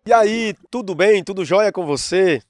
E aí, tudo bem? Tudo jóia com você?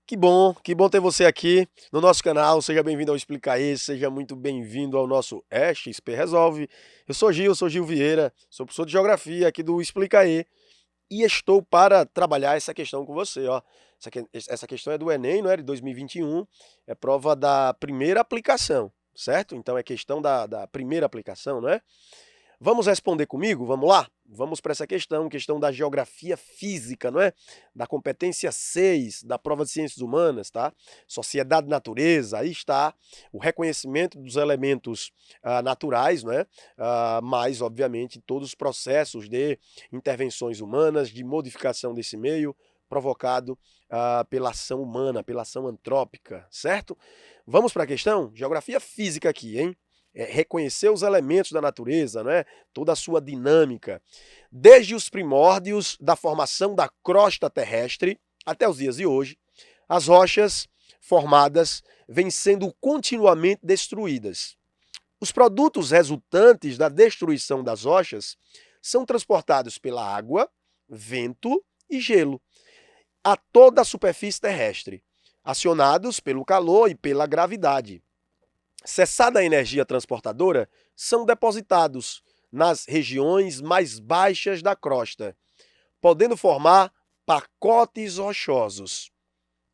Que bom ter você aqui no nosso canal. Seja bem-vindo ao Explica aí, seja muito bem-vindo ao nosso XP Resolve. Eu sou Gil Vieira, sou professor de Geografia aqui do Explica aí e estou para trabalhar essa questão com você, ó. Essa questão é do Enem, não é? De 2021, é prova da primeira aplicação, certo? Então é questão da primeira aplicação, não é? Vamos responder comigo? Vamos lá? Vamos para essa questão da geografia física, não é? Da competência 6 da prova de ciências humanas, tá? Sociedade e natureza, aí está o reconhecimento dos elementos naturais, não é? Mais, obviamente, todos os processos de intervenções humanas, de modificação desse meio, provocado pela ação humana, pela ação antrópica, certo? Vamos para a questão? Geografia física aqui, hein? Reconhecer os elementos da natureza, né? Toda a sua dinâmica. Desde os primórdios da formação da crosta terrestre até os dias de hoje, as rochas formadas vêm sendo continuamente destruídas. Os produtos resultantes da destruição das rochas são transportados pela água, vento e gelo a toda a superfície terrestre, acionados pelo calor e pela gravidade. Cessada a energia transportadora, são depositados nas regiões mais baixas da crosta, podendo formar pacotes rochosos.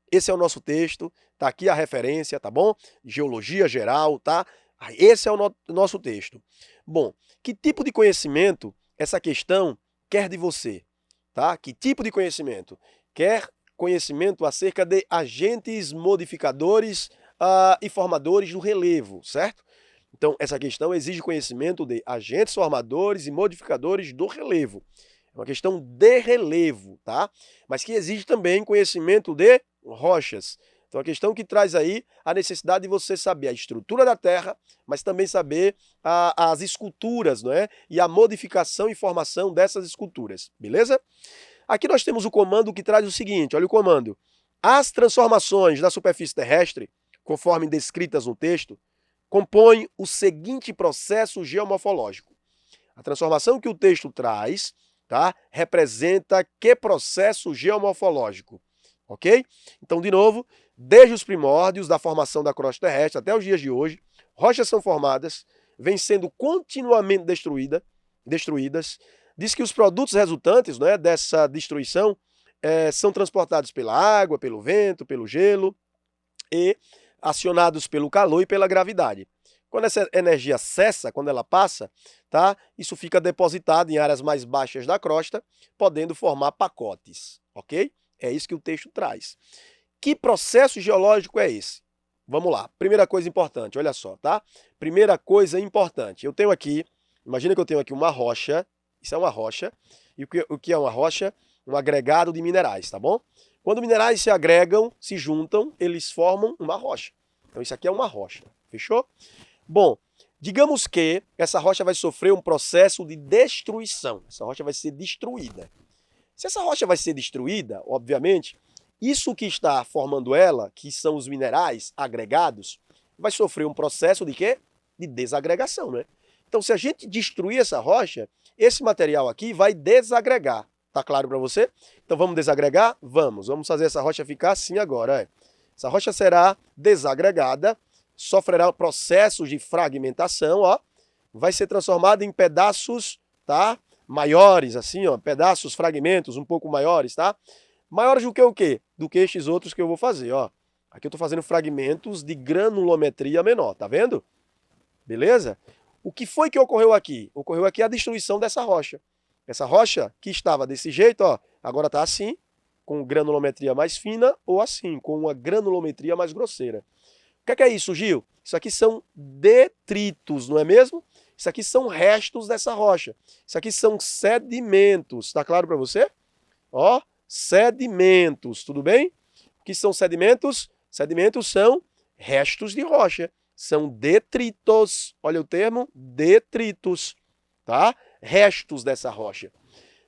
Esse é o nosso texto, tá aqui a referência, tá bom? Geologia geral, tá? Esse é o nosso texto. Bom, que tipo de conhecimento essa questão quer de você, tá? Que tipo de conhecimento? Quer conhecimento acerca de agentes modificadores e formadores do relevo, certo? Então, essa questão exige conhecimento de agentes formadores e modificadores do relevo. É uma questão de relevo, tá? Mas que exige também conhecimento de rochas. Então, a questão que traz aí a necessidade de você saber a estrutura da Terra, mas também saber as esculturas, não é? E a modificação e formação dessas esculturas, beleza? Aqui nós temos o comando que traz o seguinte, olha o comando. As transformações da superfície terrestre, conforme descritas no texto, compõem o seguinte processo geomorfológico. A transformação que o texto traz, tá, representa que processo geomorfológico, ok? Então, de novo, desde os primórdios da formação da crosta terrestre até os dias de hoje, rochas são formadas, vêm sendo continuamente destruídas. Diz que os produtos resultantes, né, dessa destruição são transportados pela água, pelo vento, pelo gelo e acionados pelo calor e pela gravidade. Quando essa energia cessa, quando ela passa, tá? Isso fica depositado em áreas mais baixas da crosta, podendo formar pacotes, ok? É isso que o texto traz. Que processo geológico é esse? Vamos lá. Primeira coisa importante, olha só, tá? Primeira coisa importante. Eu tenho aqui, imagina que eu tenho aqui uma rocha, isso é uma rocha, e o que é uma rocha? Um agregado de minerais, tá bom? Quando minerais se agregam, se juntam, eles formam uma rocha. Então isso aqui é uma rocha, fechou? Bom, digamos que essa rocha vai sofrer um processo de destruição. Essa rocha vai ser destruída. Se essa rocha vai ser destruída, obviamente, isso que está formando ela, que são os minerais agregados, vai sofrer um processo de quê? De desagregação, né? Então, se a gente destruir essa rocha, esse material aqui vai desagregar. Tá claro para você? Então vamos desagregar? Vamos. Vamos fazer essa rocha ficar assim agora. Essa rocha será desagregada, sofrerá processos de fragmentação, ó, vai ser transformada em pedaços, tá? Maiores, assim, ó, pedaços, fragmentos um pouco maiores, tá? Maiores do que o quê? Do que estes outros que eu vou fazer, ó. Aqui eu estou fazendo fragmentos de granulometria menor, tá vendo? Beleza? O que foi que ocorreu aqui? Ocorreu aqui a destruição dessa rocha. Essa rocha que estava desse jeito, ó, agora está assim, com granulometria mais fina, ou assim, com uma granulometria mais grosseira. O que é isso, Gil? Isso aqui são detritos, não é mesmo? Isso aqui são restos dessa rocha. Isso aqui são sedimentos. Está claro para você? Ó, sedimentos, tudo bem? O que são sedimentos? Sedimentos são restos de rocha. São detritos. Olha o termo, detritos, tá? Restos dessa rocha.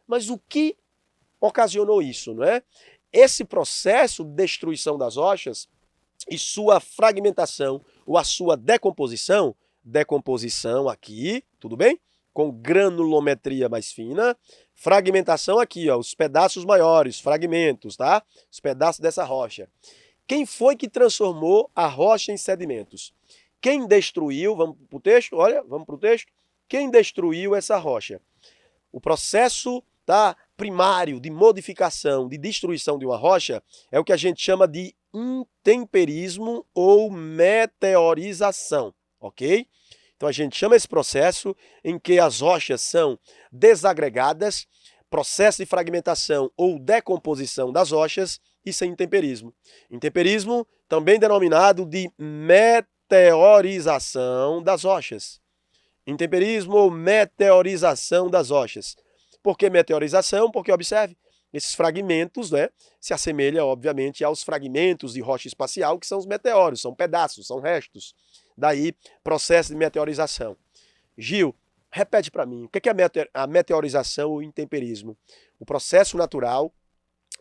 Mas o que ocasionou isso, não é? Esse processo de destruição das rochas e sua fragmentação ou a sua decomposição aqui, tudo bem? com granulometria mais fina. Fragmentação aqui, ó, os pedaços maiores, fragmentos, tá? Os pedaços dessa rocha. Quem foi que transformou a rocha em sedimentos? Quem destruiu, vamos para o texto, olha, vamos para o texto. Quem destruiu essa rocha? O processo, tá, primário de modificação, de destruição de uma rocha é o que a gente chama de intemperismo ou meteorização, ok? Então a gente chama esse processo em que as rochas são desagregadas, processo de fragmentação ou decomposição das rochas, isso é intemperismo. Intemperismo também denominado de meteorização das rochas. Intemperismo ou meteorização das rochas. Por que meteorização? Porque, observe, esses fragmentos, né, se assemelham, obviamente, aos fragmentos de rocha espacial, que são os meteoros, são pedaços, são restos. Daí, processo de meteorização. Gil, repete para mim, o que é a meteorização ou intemperismo? O processo natural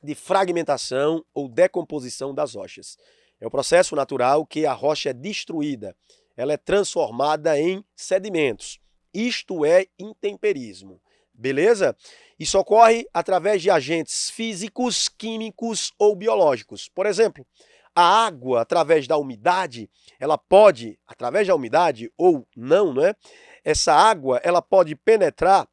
de fragmentação ou decomposição das rochas. É o processo natural que a rocha é destruída, ela é transformada em sedimentos. Isto é intemperismo. Beleza? Isso ocorre através de agentes físicos, químicos ou biológicos. Por exemplo, a água, através da umidade, ela pode, através da umidade ou não, né? Essa água, ela pode penetrar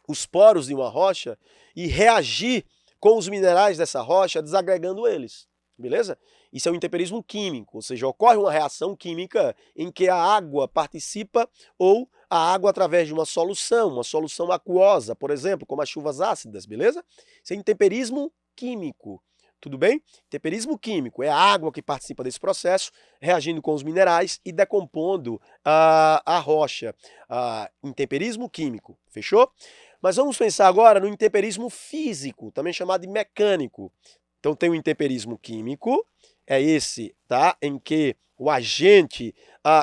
os poros de uma rocha e reagir com os minerais dessa rocha, desagregando eles. Beleza? Isso é um intemperismo químico, ou seja, ocorre uma reação química em que a água participa ou a água através de uma solução aquosa, por exemplo, como as chuvas ácidas, beleza? Isso é intemperismo químico, tudo bem? Intemperismo químico é a água que participa desse processo, reagindo com os minerais e decompondo a rocha. Intemperismo químico, fechou? Mas vamos pensar agora no intemperismo físico, também chamado de mecânico. Então tem o intemperismo químico, é esse, tá? Em que o agente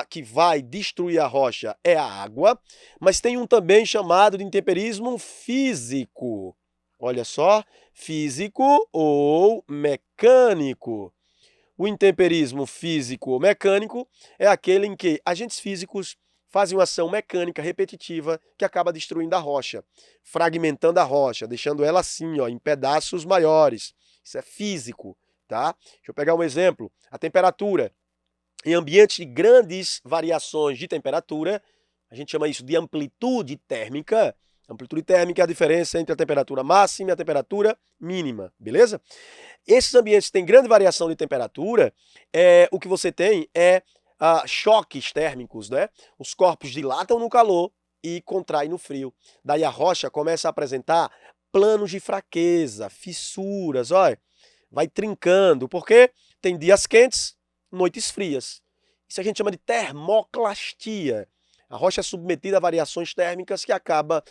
que vai destruir a rocha é a água, mas tem um também chamado de intemperismo físico. Olha só, físico ou mecânico. O intemperismo físico ou mecânico é aquele em que agentes físicos fazem uma ação mecânica repetitiva que acaba destruindo a rocha, fragmentando a rocha, deixando ela assim, ó, em pedaços maiores. Isso é físico, tá? Deixa eu pegar um exemplo. A temperatura. Em ambientes de grandes variações de temperatura, a gente chama isso de amplitude térmica. Amplitude térmica é a diferença entre a temperatura máxima e a temperatura mínima, beleza? Esses ambientes que têm grande variação de temperatura, o que você tem é choques térmicos, né? Os corpos dilatam no calor e contraem no frio. Daí a rocha começa a apresentar planos de fraqueza, fissuras, olha, vai trincando, porque tem dias quentes, noites frias. Isso a gente chama de termoclastia. A rocha é submetida a variações térmicas que acaba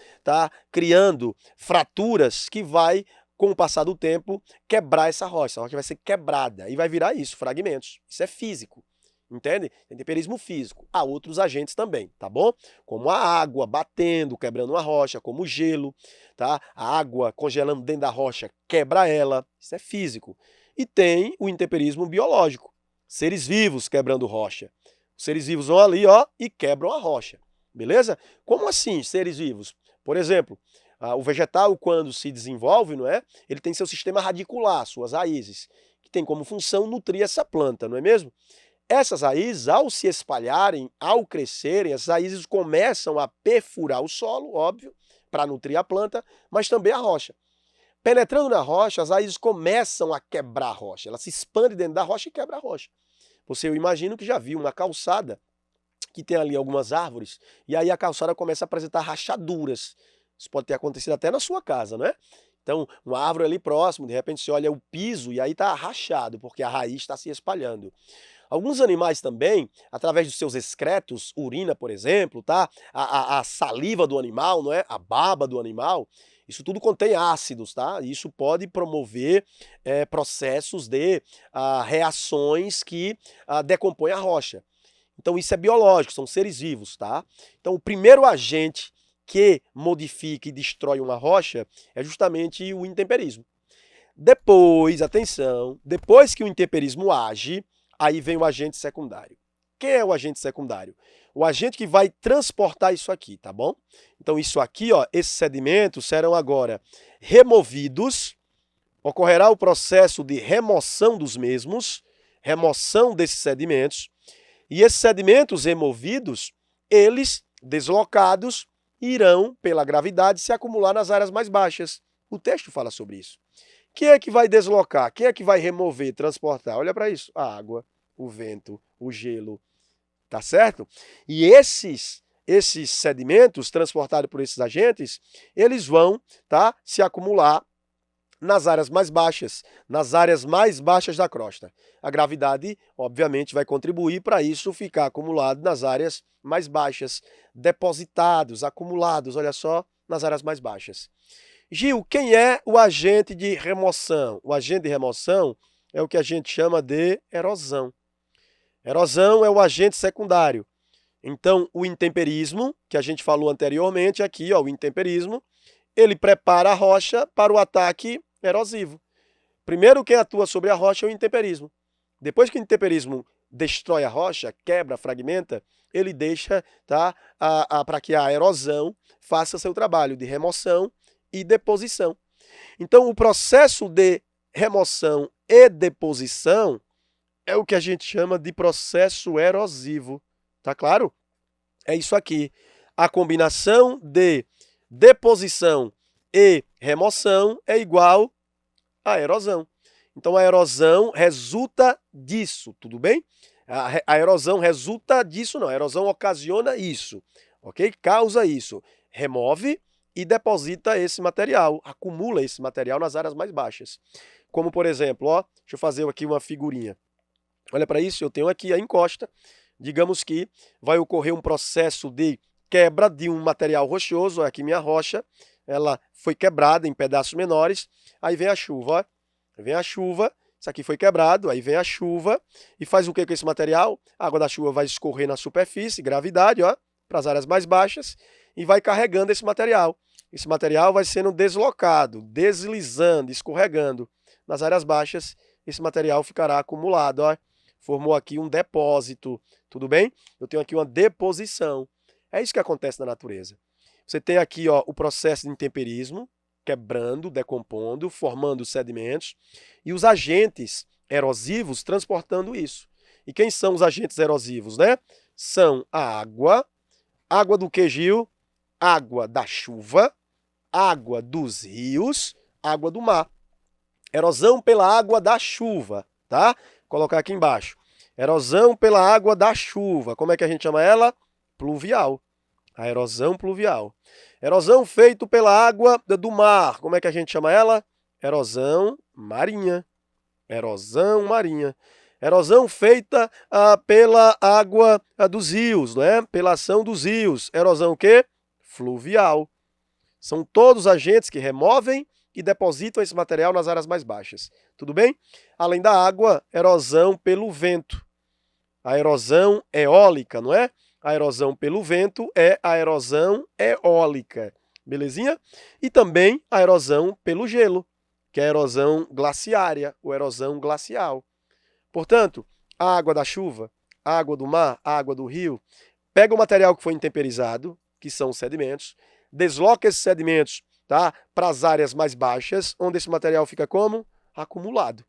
criando fraturas que vai, com o passar do tempo, quebrar essa rocha. A rocha vai ser quebrada e vai virar isso, fragmentos. Isso é físico. Entende? Tem intemperismo físico. Há outros agentes também, tá bom? Como a água batendo, quebrando uma rocha, como o gelo, tá? A água congelando dentro da rocha quebra ela. Isso é físico. E tem o intemperismo biológico. Seres vivos quebrando rocha. Os seres vivos vão ali, ó, e quebram a rocha. Beleza? Como assim, seres vivos? Por exemplo, o vegetal, quando se desenvolve, não é? Ele tem seu sistema radicular, suas raízes, que tem como função nutrir essa planta, não é mesmo? Essas raízes, ao se espalharem, ao crescerem, as raízes começam a perfurar o solo, óbvio, para nutrir a planta, mas também a rocha. Penetrando na rocha, as raízes começam a quebrar a rocha. Ela se expande dentro da rocha e quebra a rocha. Você, eu imagino que já viu uma calçada que tem ali algumas árvores, e aí a calçada começa a apresentar rachaduras. Isso pode ter acontecido até na sua casa, não é? Então, uma árvore ali próximo, de repente você olha o piso e aí está rachado, porque a raiz está se espalhando. Alguns animais também, através dos seus excretos, urina, por exemplo, tá? A saliva do animal, não é? A baba do animal, isso tudo contém ácidos, tá? Isso pode promover processos de reações que decompõem a rocha. Então isso é biológico, são seres vivos, tá? Então o primeiro agente que modifica e destrói uma rocha é justamente o intemperismo. Depois, atenção, depois que o intemperismo age, aí vem o agente secundário. Quem é o agente secundário? O agente que vai transportar isso aqui, tá bom? Então isso aqui, ó, esses sedimentos serão agora removidos, ocorrerá o processo de remoção dos mesmos, remoção desses sedimentos, e esses sedimentos removidos, eles, deslocados, irão, pela gravidade, se acumular nas áreas mais baixas. O texto fala sobre isso. Quem é que vai deslocar? Quem é que vai remover, transportar? Olha para isso. A água, o vento, o gelo. Tá certo? E esses sedimentos transportados por esses agentes, eles vão, tá, se acumular nas áreas mais baixas da crosta. A gravidade, obviamente, vai contribuir para isso ficar acumulado nas áreas mais baixas, depositados, acumulados, olha só, nas áreas mais baixas. Gil, quem é o agente de remoção? O agente de remoção é o que a gente chama de erosão. Erosão é o agente secundário. Então, o intemperismo, que a gente falou anteriormente aqui, ó, o intemperismo, ele prepara a rocha para o ataque erosivo. Primeiro, quem atua sobre a rocha é o intemperismo. Depois que o intemperismo destrói a rocha, quebra, fragmenta, ele deixa, tá, para que a erosão faça seu trabalho de remoção e deposição. Então, o processo de remoção e deposição é o que a gente chama de processo erosivo. Tá claro? É isso aqui. A combinação de deposição e remoção é igual a erosão. Então, a erosão resulta disso, tudo bem? A erosão resulta disso, não. A erosão ocasiona isso, ok? Causa isso. Remove e deposita esse material, acumula esse material nas áreas mais baixas. Como, por exemplo, ó, deixa eu fazer aqui uma figurinha. Olha para isso, eu tenho aqui a encosta. Digamos que vai ocorrer um processo de quebra de um material rochoso. Olha aqui minha rocha, ela foi quebrada em pedaços menores. Aí vem a chuva, ó. Vem a chuva, isso aqui foi quebrado, aí vem a chuva e faz o que com esse material? A água da chuva vai escorrer na superfície, gravidade, ó, para as áreas mais baixas e vai carregando esse material. Esse material vai sendo deslocado, deslizando, escorregando nas áreas baixas. Esse material ficará acumulado, ó. Formou aqui um depósito, tudo bem? Eu tenho aqui uma deposição. É isso que acontece na natureza. Você tem aqui, ó, o processo de intemperismo, quebrando, decompondo, formando sedimentos, e os agentes erosivos transportando isso. E quem são os agentes erosivos, né? São a água. Água do que, Gil? Água da chuva, água dos rios, água do mar. Erosão pela água da chuva, tá? Vou colocar aqui embaixo. Erosão pela água da chuva. Como é que a gente chama ela? Pluvial. A erosão pluvial. Erosão feita pela água do mar. Como é que a gente chama ela? Erosão marinha. Erosão marinha. Erosão feita pela água dos rios, né? Pela ação dos rios. Erosão o quê? Fluvial. São todos agentes que removem e depositam esse material nas áreas mais baixas. Tudo bem? Além da água, erosão pelo vento. A erosão eólica, não é? A erosão pelo vento é a erosão eólica. Belezinha? E também a erosão pelo gelo, que é a erosão glaciária, ou erosão glacial. Portanto, a água da chuva, a água do mar, a água do rio, pega o material que foi intemperizado, que são os sedimentos, desloca esses sedimentos, tá, para as áreas mais baixas, onde esse material fica como? Acumulado.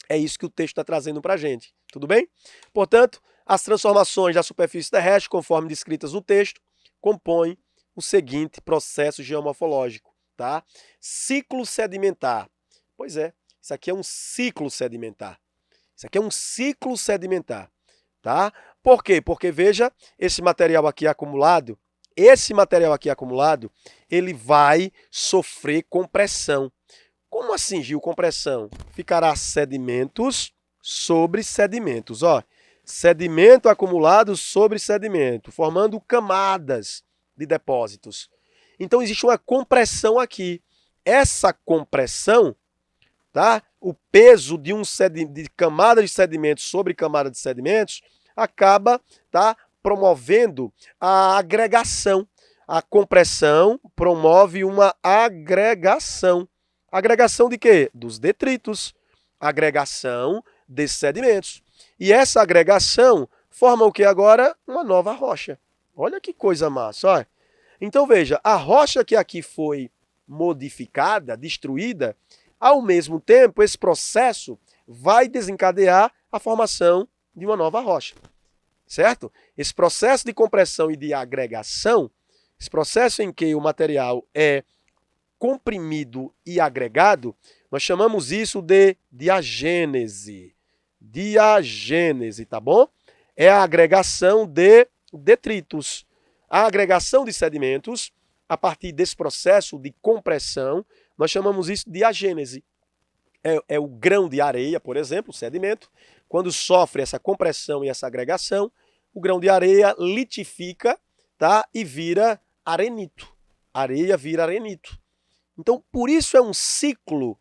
É isso que o texto está trazendo para a gente. Tudo bem? Portanto, as transformações da superfície terrestre, conforme descritas no texto, compõem o seguinte processo geomorfológico, tá? Ciclo sedimentar. Pois é, isso aqui é um ciclo sedimentar. Isso aqui é um ciclo sedimentar, tá? Por quê? Porque, veja, esse material aqui acumulado, ele vai sofrer compressão. Como assim, Gil, compressão? Ficará sedimentos sobre sedimentos, ó. Sedimento acumulado sobre sedimento, formando camadas de depósitos. Então, existe uma compressão aqui. Essa compressão, tá? O peso de de camada de sedimentos sobre camada de sedimentos acaba, tá, promovendo a agregação. A compressão promove uma agregação. Agregação de quê? Dos detritos. Agregação desses sedimentos. E essa agregação forma o que agora? Uma nova rocha. Olha que coisa massa, olha. Então veja, a rocha que aqui foi modificada, destruída, ao mesmo tempo esse processo vai desencadear a formação de uma nova rocha, certo? Esse processo de compressão e de agregação, esse processo em que o material é comprimido e agregado, nós chamamos isso de diagênese. Diagênese, tá bom? É a agregação de detritos. A agregação de sedimentos, a partir desse processo de compressão, nós chamamos isso de diagênese. É o grão de areia, por exemplo, o sedimento, quando sofre essa compressão e essa agregação, o grão de areia litifica, tá? E vira arenito. Areia vira arenito. Então, por isso é um ciclo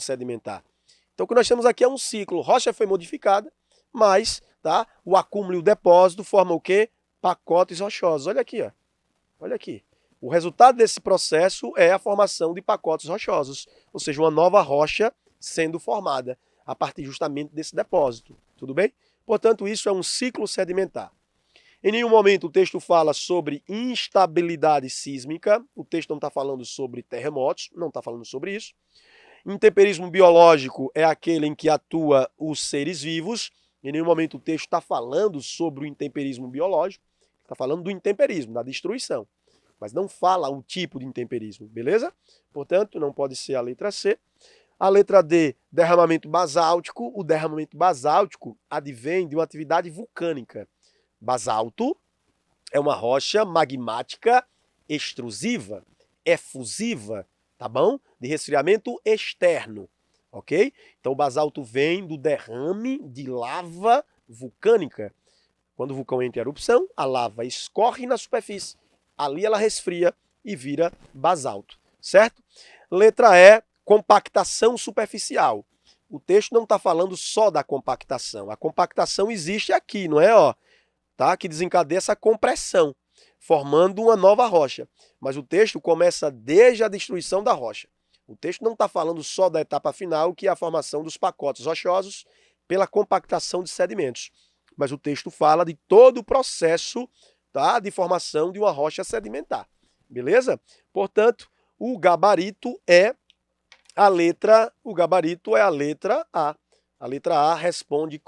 sedimentar. Então, o que nós temos aqui é um ciclo. Rocha foi modificada, mas tá, o acúmulo e o depósito formam o quê? Pacotes rochosos. Olha aqui, ó. Olha aqui. O resultado desse processo é a formação de pacotes rochosos, ou seja, uma nova rocha sendo formada a partir justamente desse depósito. Tudo bem? Portanto, isso é um ciclo sedimentar. Em nenhum momento o texto fala sobre instabilidade sísmica, o texto não está falando sobre terremotos, não está falando sobre isso. Intemperismo biológico é aquele em que atua os seres vivos. Em nenhum momento o texto está falando sobre o intemperismo biológico, está falando do intemperismo, da destruição. Mas não fala o tipo de intemperismo, beleza? Portanto, não pode ser a letra C. A letra D, derramamento basáltico. O derramamento basáltico advém de uma atividade vulcânica. Basalto é uma rocha magmática extrusiva, efusiva, tá bom? De resfriamento externo, ok? Então o basalto vem do derrame de lava vulcânica. Quando o vulcão entra em erupção, a lava escorre na superfície. Ali ela resfria e vira basalto, certo? Letra E, compactação superficial. O texto não está falando só da compactação. A compactação existe aqui, não é? Ó, tá? Que desencadeia essa compressão, formando uma nova rocha. Mas o texto começa desde a destruição da rocha. O texto não está falando só da etapa final, que é a formação dos pacotes rochosos pela compactação de sedimentos. Mas o texto fala de todo o processo, tá, de formação de uma rocha sedimentar. Beleza? Portanto, o gabarito é a letra A. A letra A responde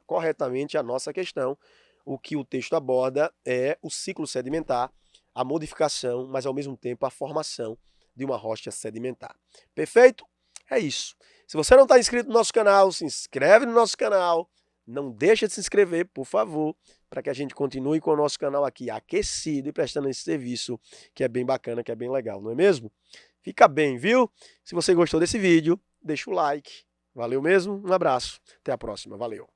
corretamente à nossa questão. O que o texto aborda é o ciclo sedimentar, a modificação, mas ao mesmo tempo a formação de uma rocha sedimentar. Perfeito? É isso. Se você não está inscrito no nosso canal, se inscreve no nosso canal. Não deixa de se inscrever, por favor, para que a gente continue com o nosso canal aqui aquecido e prestando esse serviço que é bem bacana, que é bem legal, não é mesmo? Fica bem, viu? Se você gostou desse vídeo, deixa o like. Valeu mesmo, um abraço. Até a próxima, valeu.